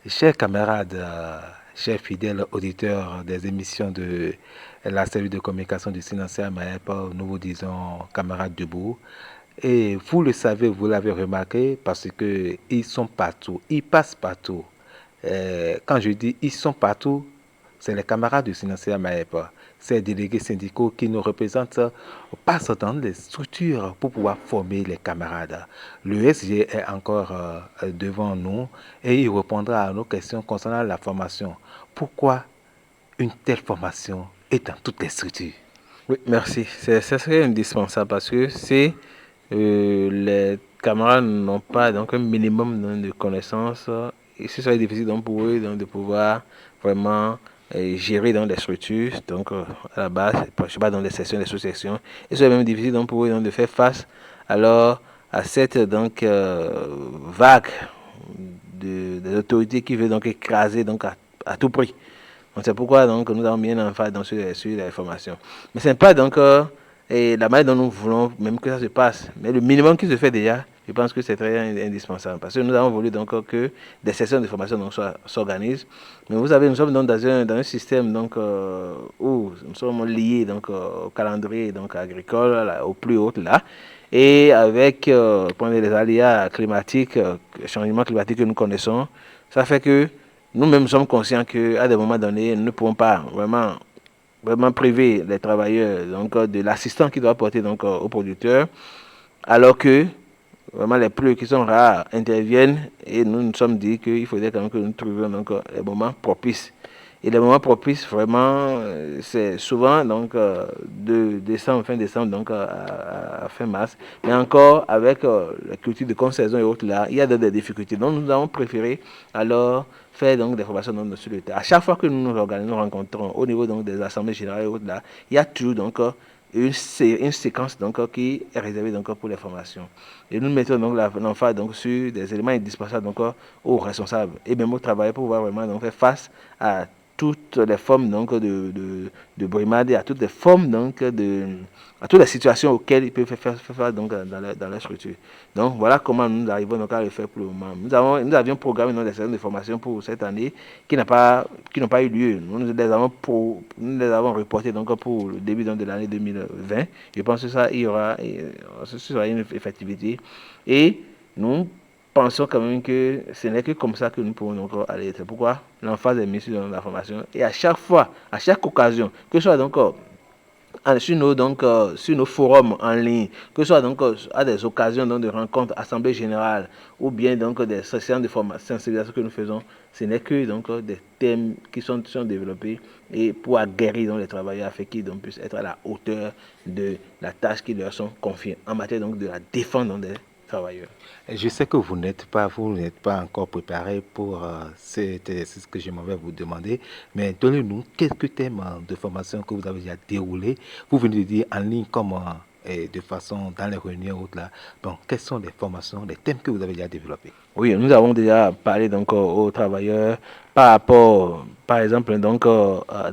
Chers camarades, chers fidèles auditeurs des émissions de la cellule de communication du Financier Maëp, nous vous disons camarades debout. Et vous le savez, vous l'avez remarqué parce que ils sont partout, ils passent partout. Quand je dis ils sont partout, c'est les camarades du Financier Maëp, ces délégués syndicaux qui nous représentent passent dans les structures pour pouvoir former les camarades. Le SG est encore devant nous et il répondra à nos questions concernant la formation. Pourquoi une telle formation est dans toutes les structures? Oui, merci. Ça serait indispensable parce que si les camarades n'ont pas donc, un minimum donc, de connaissances, ce serait difficile donc, pour eux donc, de pouvoir vraiment gérer dans des structures, donc à la base, je sais pas, dans des sections, des sous-sections. Et ce serait même difficile donc, pour eux donc, de faire face alors à cette donc, vague de l'autorité qui veut donc écraser donc, à tout prix. Donc c'est pourquoi donc, nous avons mis un emphase sur la formation. Mais ce n'est pas donc la manière dont nous voulons même que ça se passe. Mais le minimum qui se fait déjà, je pense que c'est très indispensable. Parce que nous avons voulu donc que des sessions de formation s'organisent. Mais vous savez, nous sommes donc dans un système donc, où nous sommes liés donc, au calendrier donc, agricole, là, au plus haut là. Et avec les aléas climatiques, le changement climatique que nous connaissons, ça fait que nous-mêmes sommes conscients qu'à des moments donnés, nous ne pouvons pas vraiment priver les travailleurs donc, de l'assistance qu'ils doivent apporter donc, aux producteurs, alors que vraiment les pluies qui sont rares interviennent et nous nous sommes dit qu'il faudrait quand même que nous trouvions donc, les moments propices. Et les moments propices, vraiment, c'est souvent donc de décembre, fin décembre, donc à fin mars. Mais encore, avec la culture de contre-saison et autres là, il y a des difficultés. Donc nous avons préféré alors faire donc des formations donc, sur le terrain. À chaque fois que nous nous organisons, nous rencontrons au niveau donc des assemblées générales et autres là, il y a toujours donc une séquence donc, qui est réservée donc, pour les formations. Et nous mettons donc l'emphase donc, sur des éléments indispensables donc, aux responsables et même aux travailleurs pour pouvoir vraiment donc, faire face à toutes les formes donc, de brimade et à toutes les formes donc, à toutes les situations auxquelles ils peuvent faire face donc, dans leur structure. Donc voilà comment nous arrivons donc, à le faire pour le moment. Nous avions programmé des séances de formation pour cette année qui n'ont pas eu lieu. Nous les avons reportés donc, pour le début donc, de l'année 2020. Je pense que ça, ce sera une effectivité. Et nous pensons quand même que ce n'est que comme ça que nous pouvons encore aller. C'est pourquoi l'emphase est mise sur la formation. Et à chaque fois, à chaque occasion, que ce soit donc sur nos forums en ligne, que ce soit donc à des occasions donc, de rencontres, assemblées générales, ou bien donc des sessions de sensibilisation que nous faisons, ce n'est que donc des thèmes qui sont développés et pour aguerrir donc, les travailleurs afin qu'ils puissent être à la hauteur de la tâche qui leur sont confiées en matière donc de la défense donc, des travailleurs. Je sais que vous n'êtes pas encore préparé pour cet exercice que je m'en vais vous demander, mais donnez-nous quelques thèmes de formation que vous avez déjà déroulés. Vous venez de dire en ligne comme et de façon dans les réunions autres là. Bon, quelles sont les formations, les thèmes que vous avez déjà développés? Oui, nous avons déjà parlé donc aux travailleurs par rapport, par exemple, donc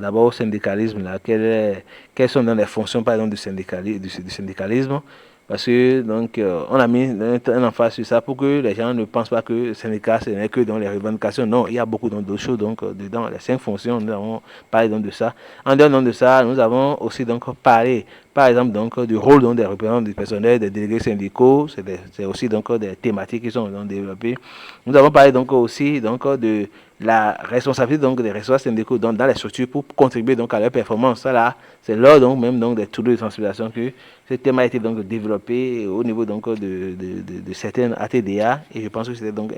d'abord au syndicalisme là, quelles sont dans les fonctions par exemple du syndicalisme, parce que donc on a mis un emphase sur ça pour que les gens ne pensent pas que le syndicat ce n'est que dans les revendications. Non, il y a beaucoup d'autres choses donc dedans les 5 fonctions. Nous avons parlé donc de ça. En dehors donc, de ça, nous avons aussi donc parlé par exemple donc du rôle donc, des représentants du personnel, des délégués syndicaux. C'est aussi donc des thématiques qui sont donc, développées. Nous avons parlé donc aussi donc de la responsabilité donc des responsables syndicaux dans les structures pour contribuer donc à leur performance. Ça là, c'est lors donc même donc des tours de sensibilisation que ce thème a été donc développé au niveau donc de certaines ATDA et je pense que c'était donc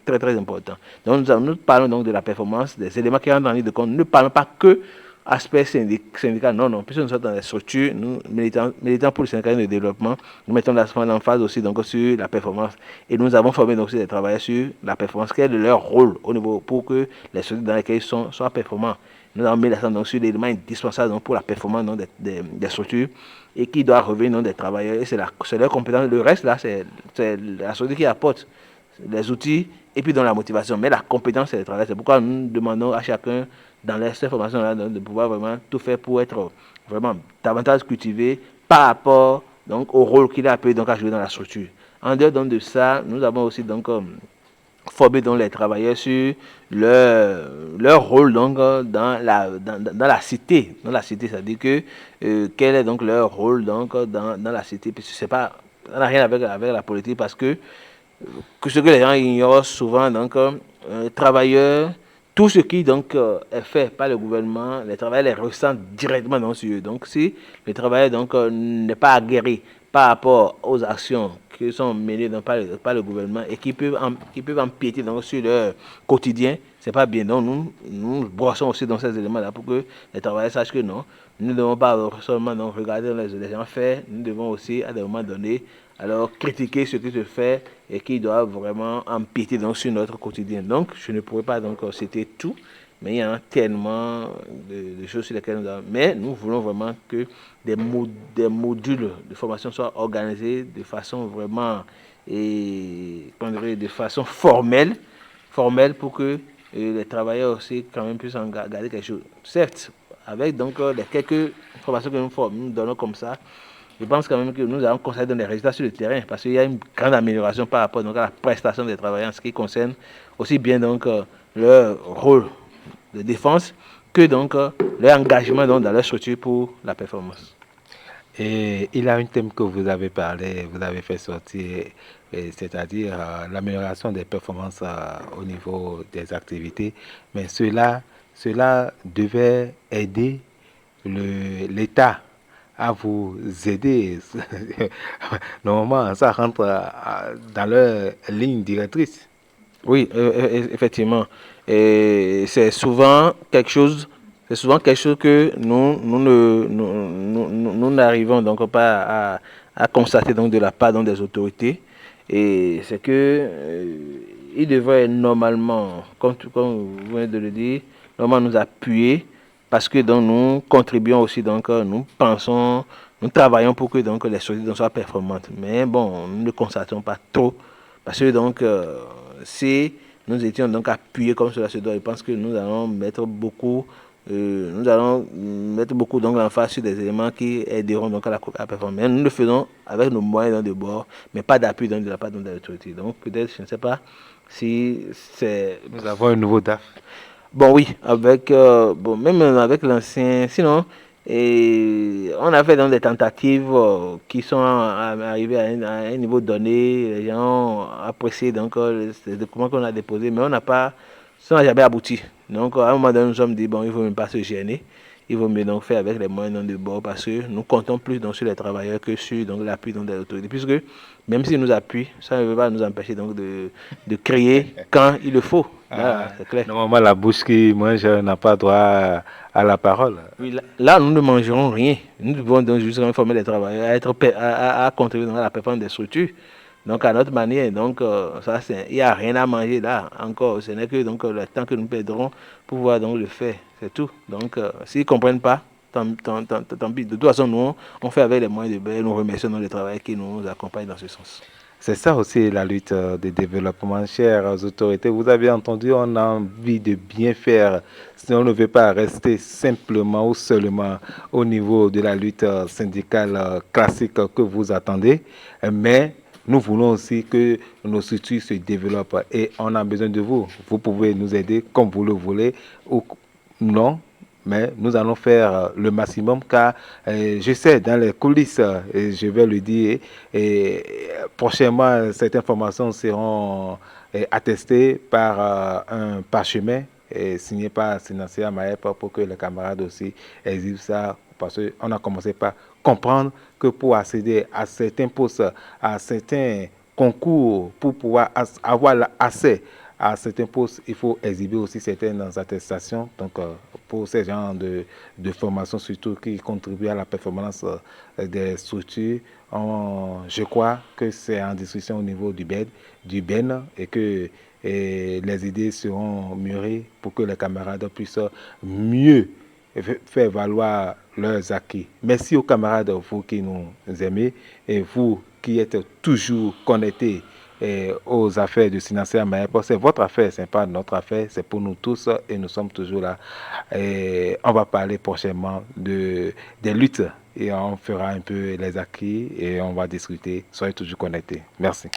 très très important. Donc nous parlons donc de la performance, des éléments qui rentrent en ligne de compte. Nous ne parlons pas que aspect syndical, non, puisque nous sommes dans les structures, nous militants pour le syndicalisme de développement, nous mettons l'emphase aussi donc sur la performance. Et nous avons formé donc aussi des travailleurs sur la performance, quel est leur rôle au niveau pour que les structures dans lesquelles ils sont soient performants. Nous avons mis l'accent donc sur l'élément indispensable donc, pour la performance donc, des structures et qui doit revenir donc, des travailleurs. Et c'est leur compétence. Le reste là, c'est la structure qui apporte les outils et puis dans la motivation. Mais la compétence, c'est le travail. C'est pourquoi nous demandons à chacun dans ces formations-là de pouvoir vraiment tout faire pour être vraiment davantage cultivé par rapport donc, au rôle qu'il a appelé donc, à jouer dans la structure. En dehors donc, de ça, nous avons aussi donc, former donc les travailleurs sur leur rôle donc dans la cité. Dans la cité, c'est-à-dire que quel est donc leur rôle donc dans la cité, puisque c'est pas, ça n'a rien avec la politique, parce que ce que les gens ignorent souvent, donc travailleurs, tout ce qui donc est fait par le gouvernement, les travailleurs les ressentent directement donc, sur eux. Donc si le travailleur donc n'est pas aguerri par rapport aux actions qui sont menées donc, par le gouvernement et qui peuvent empiéter donc, sur leur quotidien, c'est pas bien. Donc nous brossons aussi dans ces éléments-là pour que les travailleurs sachent que non, nous ne devons pas seulement donc, regarder les gens faire, nous devons aussi à des moments donnés alors critiquer ce qui se fait et qui doit vraiment empiéter donc, sur notre quotidien. Donc je ne pourrais pas donc citer tout, mais il y a tellement de choses sur lesquelles nous avons. Mais nous voulons vraiment que des modules de formation soient organisés de façon vraiment de façon formelle pour que les travailleurs aussi quand même puissent en garder quelque chose. Certes, avec donc les quelques formations que nous donnons comme ça, je pense quand même que nous allons constater des résultats sur le terrain parce qu'il y a une grande amélioration par rapport donc, à la prestation des travailleurs en ce qui concerne aussi bien donc leur rôle de défense que donc leur engagement donc, dans leur structure pour la performance. Et il y a un thème que vous avez parlé, vous avez fait sortir, c'est-à-dire l'amélioration des performances au niveau des activités. Mais cela devait aider l'État à vous aider. Normalement, ça rentre dans leur ligne directrice. Oui, effectivement. Et c'est souvent quelque chose que nous n'arrivons donc pas à constater donc de la part donc, des autorités. Et c'est que il devrait normalement, comme vous venez de le dire, normalement nous appuyer parce que donc nous contribuons aussi donc nous pensons, nous travaillons pour que donc les sociétés soient performantes. Mais bon, nous ne constatons pas trop parce que donc si nous étions donc appuyés comme cela se doit, je pense que nous allons mettre beaucoup donc l'emphase sur des éléments qui aideront donc à la performance. Mais nous le faisons avec nos moyens de bord, mais pas d'appui de la part de l'autorité. Donc peut-être, je ne sais pas si c'est... Nous avons un nouveau DAF. Bon oui, même avec l'ancien, sinon, et on a fait donc des tentatives qui sont arrivées à un niveau donné, les gens ont apprécié donc les documents qu'on a déposés, mais ça n'a jamais abouti. Donc à un moment donné, nous nous sommes dit, bon, il ne faut même pas se gêner, il vaut mieux donc faire avec les moyens de bord parce que nous comptons plus donc, sur les travailleurs que sur l'appui des autorités, puisque même s'ils nous appuient, ça ne veut pas nous empêcher donc de créer quand il le faut. Là, c'est clair. Normalement, la bouche qui mange n'a pas droit à la parole. Oui, là, nous ne mangerons rien. Nous devons donc juste informer les travailleurs à contribuer à la performance des structures. Donc, à notre manière, donc, il n'y a rien à manger là encore. Ce n'est que donc, le temps que nous perdrons pour pouvoir donc, le faire. C'est tout. Donc, s'ils ne comprennent pas, tant pis. De toute façon, nous, on fait avec les moyens de bord et nous remercions les travailleurs qui nous accompagnent dans ce sens. C'est ça aussi la lutte de développement. Chères autorités, vous avez entendu, on a envie de bien faire. Si on ne veut pas rester simplement ou seulement au niveau de la lutte syndicale classique que vous attendez, mais nous voulons aussi que nos structures se développent et on a besoin de vous. Vous pouvez nous aider comme vous le voulez ou non, mais nous allons faire le maximum car je sais dans les coulisses, et je vais le dire, et prochainement ces informations seront attestées par un parchemin signé par Sinacia Maep pour que les camarades aussi exhibent ça parce qu'on a commencé par comprendre que pour accéder à certains postes, à certains concours, pour pouvoir avoir accès à certains postes, il faut exhiber aussi certaines attestations. Donc, pour ces genres de formations, surtout qui contribuent à la performance des structures, je crois que c'est en discussion au niveau du BEN et que les idées seront mûries pour que les camarades puissent mieux faire valoir leurs acquis. Merci aux camarades, vous qui nous aimez et vous qui êtes toujours connectés aux affaires de Sinacia Maep. C'est votre affaire, ce n'est pas notre affaire, c'est pour nous tous et nous sommes toujours là. Et on va parler prochainement des luttes et on fera un peu les acquis et on va discuter. Soyez toujours connectés. Merci.